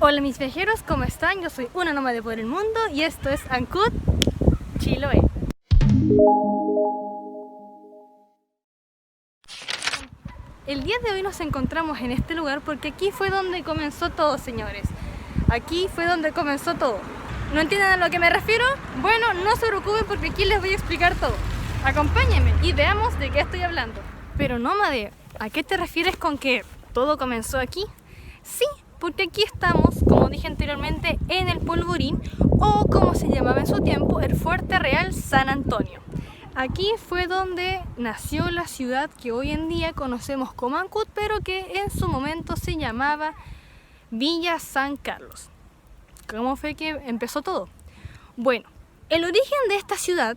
Hola mis viajeros, ¿cómo están? Yo soy una nómade por el mundo y esto es Ancud, Chiloé. El día de hoy nos encontramos en este lugar porque aquí fue donde comenzó todo, señores. Aquí fue donde comenzó todo. ¿No entienden a lo que me refiero? Bueno, no se preocupen porque aquí les voy a explicar todo. Acompáñenme y veamos de qué estoy hablando. Pero nómade, ¿a qué te refieres con que todo comenzó aquí? Sí, porque aquí estamos, como dije anteriormente, en el Polvorín, o como se llamaba en su tiempo, el Fuerte Real San Antonio. Aquí fue donde nació la ciudad que hoy en día conocemos como Ancud, pero que en su momento se llamaba Villa San Carlos. ¿Cómo fue que empezó todo? Bueno, el origen de esta ciudad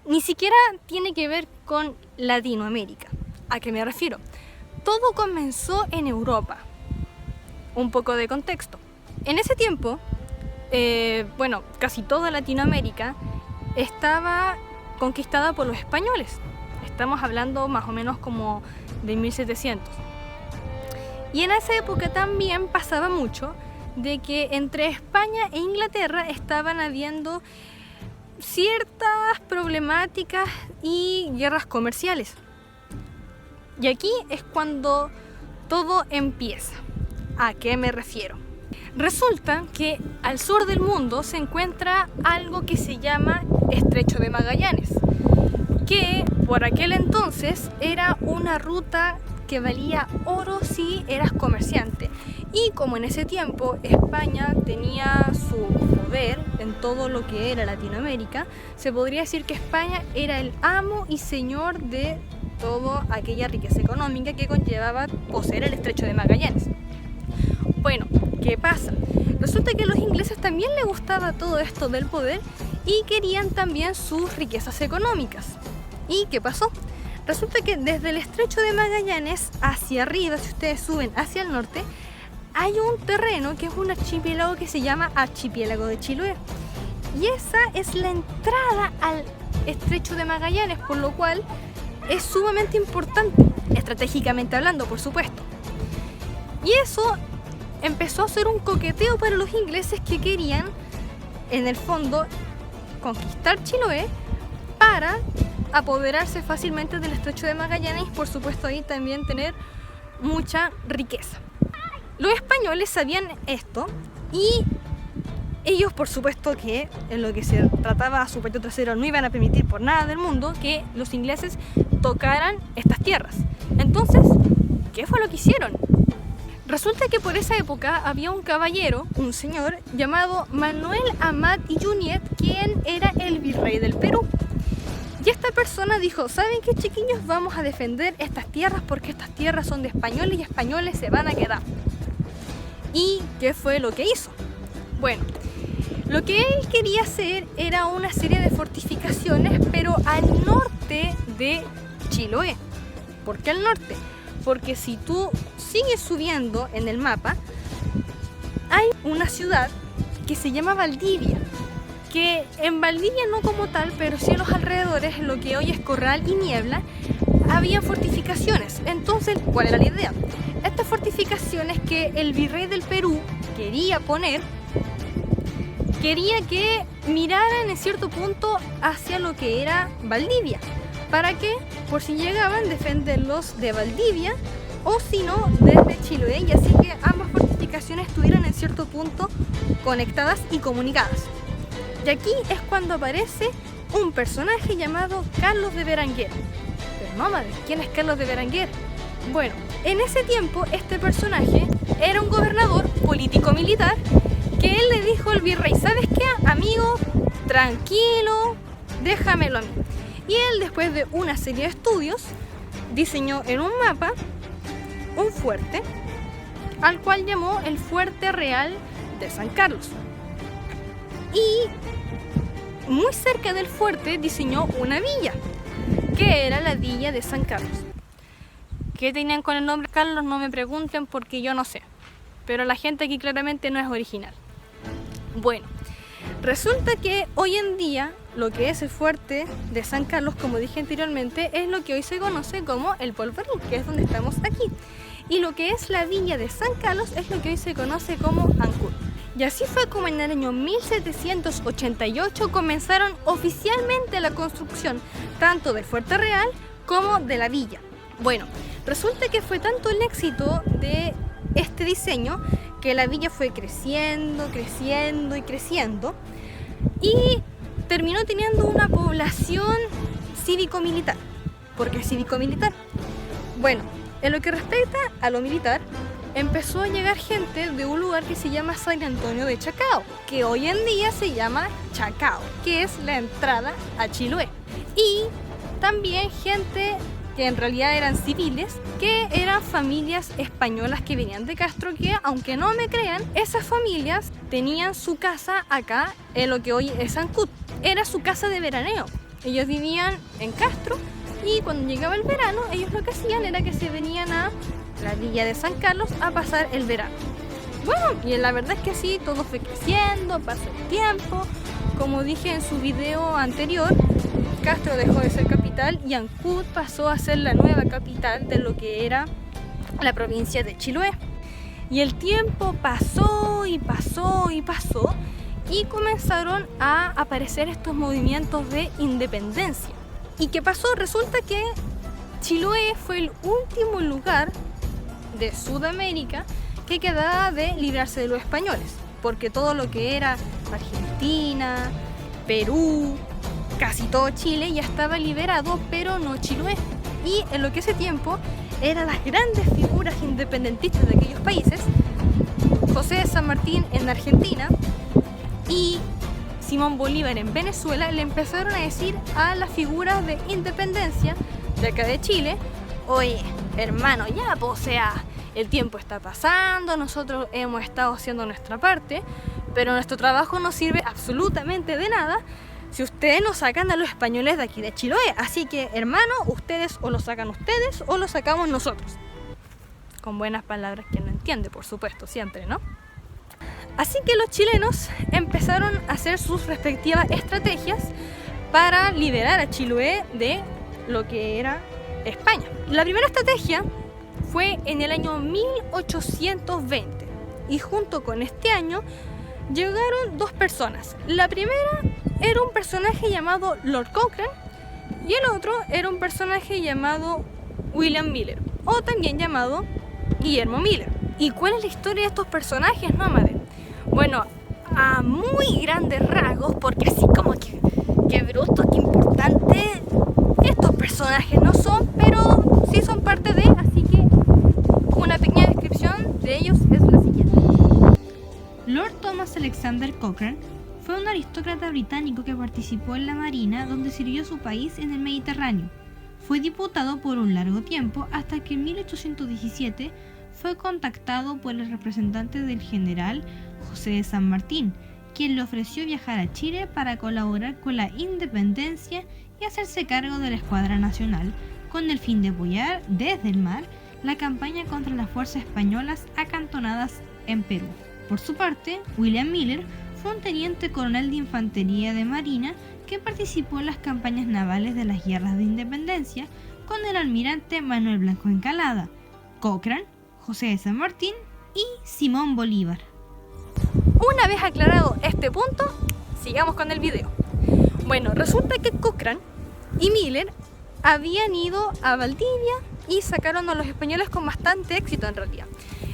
ni siquiera tiene que ver con Latinoamérica. ¿A qué me refiero? Todo comenzó en Europa. Un poco de contexto. En ese tiempo, casi toda Latinoamérica estaba conquistada por los españoles. Estamos hablando más o menos como de 1700. Y en esa época también pasaba mucho de que entre España e Inglaterra estaban habiendo ciertas problemáticas y guerras comerciales. Y aquí es cuando todo empieza. ¿A qué me refiero? Resulta que al sur del mundo se encuentra algo que se llama Estrecho de Magallanes, que por aquel entonces era una ruta que valía oro si eras comerciante. Y como en ese tiempo España tenía su poder en todo lo que era Latinoamérica, se podría decir que España era el amo y señor de toda aquella riqueza económica que conllevaba poseer el Estrecho de Magallanes. Bueno, ¿qué pasa? Resulta que a los ingleses también les gustaba todo esto del poder y querían también sus riquezas económicas. ¿Y qué pasó? Resulta que desde el Estrecho de Magallanes hacia arriba, si ustedes suben hacia el norte, hay un terreno que es un archipiélago que se llama Archipiélago de Chiloé. Y esa es la entrada al Estrecho de Magallanes, por lo cual es sumamente importante, estratégicamente hablando, por supuesto. Y eso empezó a ser un coqueteo para los ingleses que querían, en el fondo, conquistar Chiloé para apoderarse fácilmente del Estrecho de Magallanes y, por supuesto, ahí también tener mucha riqueza. Los españoles sabían esto y ellos, por supuesto, que en lo que se trataba a su patio trasero no iban a permitir por nada del mundo que los ingleses tocaran estas tierras. Entonces, ¿qué fue lo que hicieron? Resulta que por esa época había un caballero, un señor, llamado Manuel Amat y Junyent, quien era el virrey del Perú. Y esta persona dijo, ¿saben qué, chiquillos? Vamos a defender estas tierras porque estas tierras son de españoles y españoles se van a quedar. ¿Y qué fue lo que hizo? Bueno, lo que él quería hacer era una serie de fortificaciones, pero al norte de Chiloé. ¿Por qué al norte? Porque si tú sigues subiendo en el mapa, hay una ciudad que se llama Valdivia, que en Valdivia no como tal, pero sí en los alrededores, en lo que hoy es Corral y Niebla, había fortificaciones. Entonces, ¿cuál era la idea? Estas fortificaciones que el virrey del Perú quería poner, quería que miraran en cierto punto hacia lo que era Valdivia. ¿Para qué? Por si llegaban, defenderlos de Valdivia o si no, desde Chiloé, y así que ambas fortificaciones estuvieran en cierto punto conectadas y comunicadas. Y aquí es cuando aparece un personaje llamado Carlos de Berenguer. Pero no, madre, ¿quién es Carlos de Berenguer? Bueno, en ese tiempo este personaje era un gobernador político-militar que él le dijo al virrey, ¿sabes qué, amigo? Tranquilo, déjamelo a mí. Y él, después de una serie de estudios, diseñó en un mapa un fuerte, al cual llamó el Fuerte Real de San Carlos. Y muy cerca del fuerte diseñó una villa, que era la Villa de San Carlos. ¿Qué tenían con el nombre Carlos? No me pregunten porque yo no sé. Pero la gente aquí claramente no es original. Bueno, resulta que hoy en día lo que es el fuerte de San Carlos, como dije anteriormente, es lo que hoy se conoce como el Polvorín, que es donde estamos aquí. y lo que es la villa de San Carlos es lo que hoy se conoce como Ancud. Y así fue como en el año 1788 comenzaron oficialmente la construcción tanto del Fuerte Real como de la villa. Bueno, resulta que fue tanto el éxito de este diseño que la villa fue creciendo y terminó teniendo una población cívico-militar. ¿Por qué cívico-militar? Bueno, en lo que respecta a lo militar, empezó a llegar gente de un lugar que se llama San Antonio de Chacao, que hoy en día se llama Chacao, que es la entrada a Chiloé. Y también gente que en realidad eran civiles, que eran familias españolas que venían de Castro, que aunque no me crean, esas familias tenían su casa acá en lo que hoy es Ancud. Era su casa de veraneo. Ellos vivían en Castro y cuando llegaba el verano, ellos lo que hacían era que se venían a la villa de San Carlos a pasar el verano. Bueno, y la verdad es que así todo fue creciendo, pasó el tiempo. Como dije en su video anterior, Castro dejó de ser capital y Ancud pasó a ser la nueva capital de lo que era la provincia de Chiloé. Y el tiempo pasó y comenzaron a aparecer estos movimientos de independencia. ¿Y qué pasó? Resulta que Chiloé fue el último lugar de Sudamérica que quedaba de librarse de los españoles, porque todo lo que era Argentina, Perú, casi todo Chile ya estaba liberado, pero no Chiloé. Y en lo que ese tiempo eran las grandes figuras independentistas de aquellos países, José de San Martín en Argentina y Simón Bolívar en Venezuela, le empezaron a decir a las figuras de independencia de acá de Chile: oye, hermano, ya, pues, o sea, el tiempo está pasando, nosotros hemos estado haciendo nuestra parte, pero nuestro trabajo no sirve absolutamente de nada si ustedes nos sacan a los españoles de aquí de Chiloé. Así que, hermano, ustedes o lo sacan ustedes o lo sacamos nosotros. Con buenas palabras, quien no entiende, por supuesto, siempre, ¿no? Así que los chilenos empezaron a hacer sus respectivas estrategias para liberar a Chiloé de lo que era España. La primera estrategia fue en el año 1820 y junto con este año llegaron dos personas. La primera era un personaje llamado Lord Cochrane y el otro era un personaje llamado William Miller, o también llamado Guillermo Miller. ¿Y cuál es la historia de estos personajes, nómades? Bueno, a muy grandes rasgos, porque así como que bruto, que importante, estos personajes no son, pero sí son parte de, así que una pequeña descripción de ellos es la siguiente. Lord Thomas Alexander Cochrane fue un aristócrata británico que participó en la Marina, donde sirvió a su país en el Mediterráneo. Fue diputado por un largo tiempo hasta que en 1817 fue contactado por el representante del general José de San Martín, quien le ofreció viajar a Chile para colaborar con la independencia y hacerse cargo de la Escuadra Nacional, con el fin de apoyar desde el mar la campaña contra las fuerzas españolas acantonadas en Perú. Por su parte, William Miller fue un teniente coronel de infantería de marina que participó en las campañas navales de las guerras de independencia con el almirante Manuel Blanco Encalada, Cochrane, José de San Martín y Simón Bolívar. Una vez aclarado este punto, sigamos con el video. Bueno, resulta que Cochrane y Miller habían ido a Valdivia y sacaron a los españoles con bastante éxito en realidad.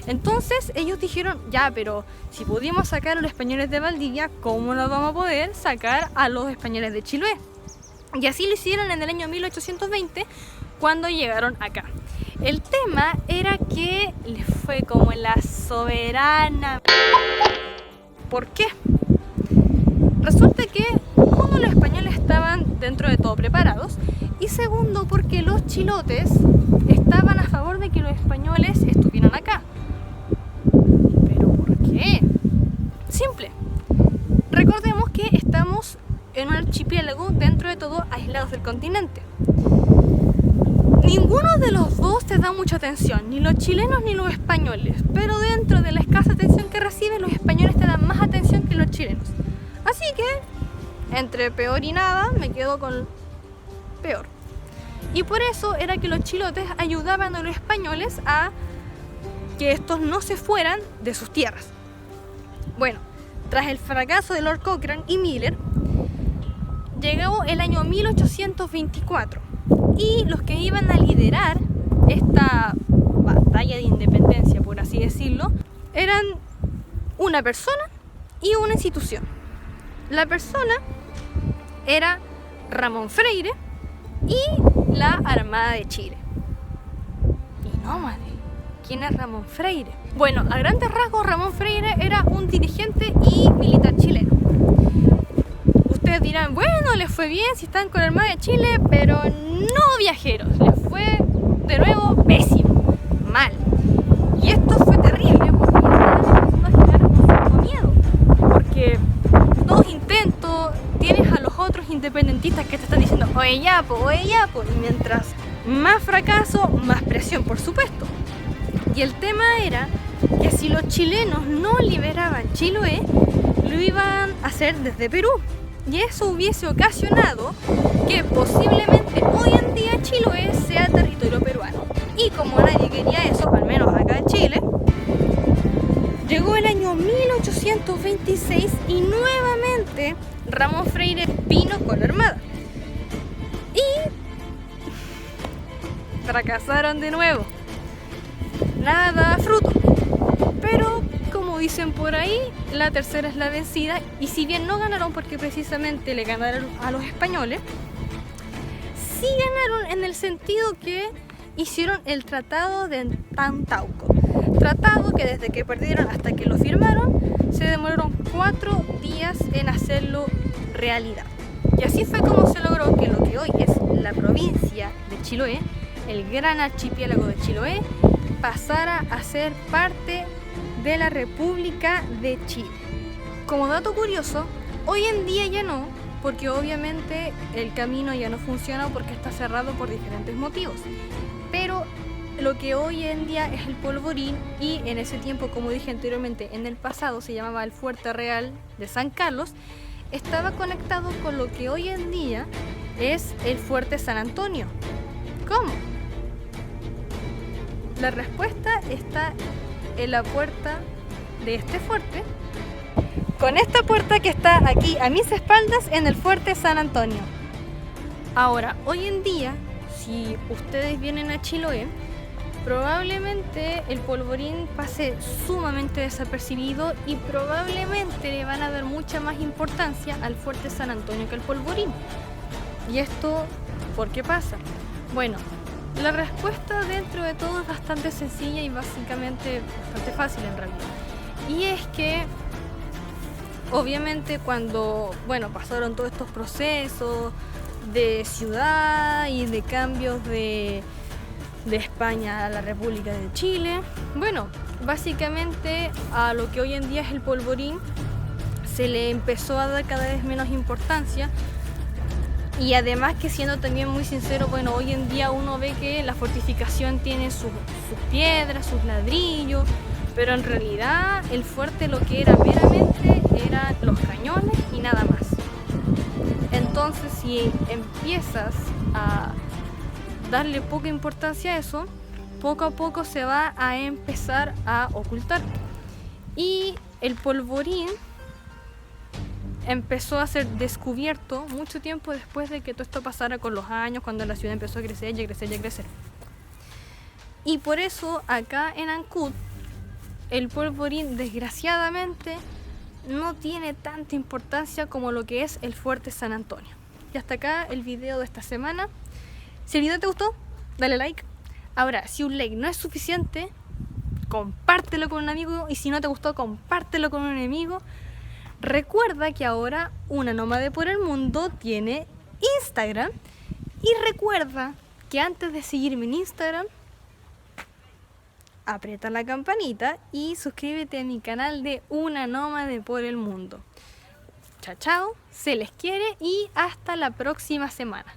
Entonces ellos dijeron, ya, pero si pudimos sacar a los españoles de Valdivia, ¿cómo nos vamos a poder sacar a los españoles de Chiloé? Y así lo hicieron en el año 1820 cuando llegaron acá. El tema era que les fue como la soberana. ¿Por qué? Resulta que, uno, los españoles estaban dentro de todo preparados, y segundo, porque los chilotes estaban a favor de que los españoles estuvieran acá. ¿Pero por qué? Simple. Recordemos que estamos en un archipiélago dentro de todo aislados del continente. Ninguno de los dos te da mucha atención, ni los chilenos ni los españoles, pero dentro de la escasa atención que reciben, los españoles te dan más atención que los chilenos. Así que, entre peor y nada, me quedo con peor. Y por eso era que los chilotes ayudaban a los españoles a que estos no se fueran de sus tierras. Bueno, tras el fracaso de Lord Cochrane y Miller, llegó el año 1824 y los que iban a liderar esta batalla de independencia, por así decirlo, eran una persona y una institución. La persona era Ramón Freire y la Armada de Chile. Y nómade, ¿quién es Ramón Freire? Bueno, a grandes rasgos, Ramón Freire era un dirigente y militar chileno. Ustedes dirán, bueno, les fue bien si están con la Armada de Chile, pero no, viajeros, les fue de nuevo pésimo, mal. Y esto fue terrible porque ya empezó a generar un cierto miedo, porque todos intentos, tienes a los otros independentistas que te están diciendo oye ya, y mientras más fracaso, más presión, por supuesto. Y el tema era que si los chilenos no liberaban Chiloé, lo iban a hacer desde Perú. Y eso hubiese ocasionado que posiblemente hoy en día Chiloé sea territorio peruano. Y como nadie quería eso, al menos acá en Chile, llegó el año 1826 y nuevamente Ramón Freire vino con la Armada. Y fracasaron de nuevo. Nada daba fruto. Pero como dicen por ahí, la tercera es la vencida. Y si bien no ganaron porque precisamente le ganaron a los españoles, sí ganaron en el sentido que hicieron el Tratado de Tantauco. Tratado que desde que perdieron hasta que lo firmaron se demoraron 4 días en hacerlo realidad. Y así fue como se logró que lo que hoy es la provincia de Chiloé, el gran archipiélago de Chiloé, pasara a ser parte de la República de Chile. Como dato curioso, hoy en día ya no, porque obviamente el camino ya no funciona porque está cerrado por diferentes motivos. Pero lo que hoy en día es el Polvorín, y en ese tiempo, como dije anteriormente, en el pasado se llamaba el Fuerte Real de San Carlos, estaba conectado con lo que hoy en día es el Fuerte San Antonio. ¿Cómo? La respuesta está en la puerta de este fuerte, con esta puerta que está aquí a mis espaldas en el Fuerte San Antonio. Ahora, hoy en día, si ustedes vienen a Chiloé, probablemente el Polvorín pase sumamente desapercibido y probablemente le van a dar mucha más importancia al Fuerte San Antonio que al Polvorín. ¿Y esto por qué pasa? Bueno, la respuesta dentro de todo es bastante sencilla y básicamente bastante fácil en realidad. Y es que obviamente cuando pasaron todos estos procesos de ciudad y de cambios de España a la República de Chile, básicamente a lo que hoy en día es el Polvorín se le empezó a dar cada vez menos importancia. Y además que, siendo también muy sincero, hoy en día uno ve que la fortificación tiene sus piedras, sus ladrillos, pero en realidad el fuerte lo que era meramente eran los cañones y nada más. Entonces, si empiezas a darle poca importancia a eso, poco a poco se va a empezar a ocultar. Y el Polvorín empezó a ser descubierto mucho tiempo después de que todo esto pasara con los años, cuando la ciudad empezó a crecer y a crecer y a crecer. Y por eso acá en Ancud el Polvorín desgraciadamente no tiene tanta importancia como lo que es el Fuerte San Antonio. Y hasta acá el video de esta semana. Si el video te gustó, dale like. Ahora, si un like no es suficiente, compártelo con un amigo, y si no te gustó, compártelo con un enemigo. Recuerda que ahora Una Nómade por el Mundo tiene Instagram. Y recuerda que antes de seguirme en Instagram, aprieta la campanita y suscríbete a mi canal de Una Nómade por el Mundo. Chao, chao, se les quiere y hasta la próxima semana.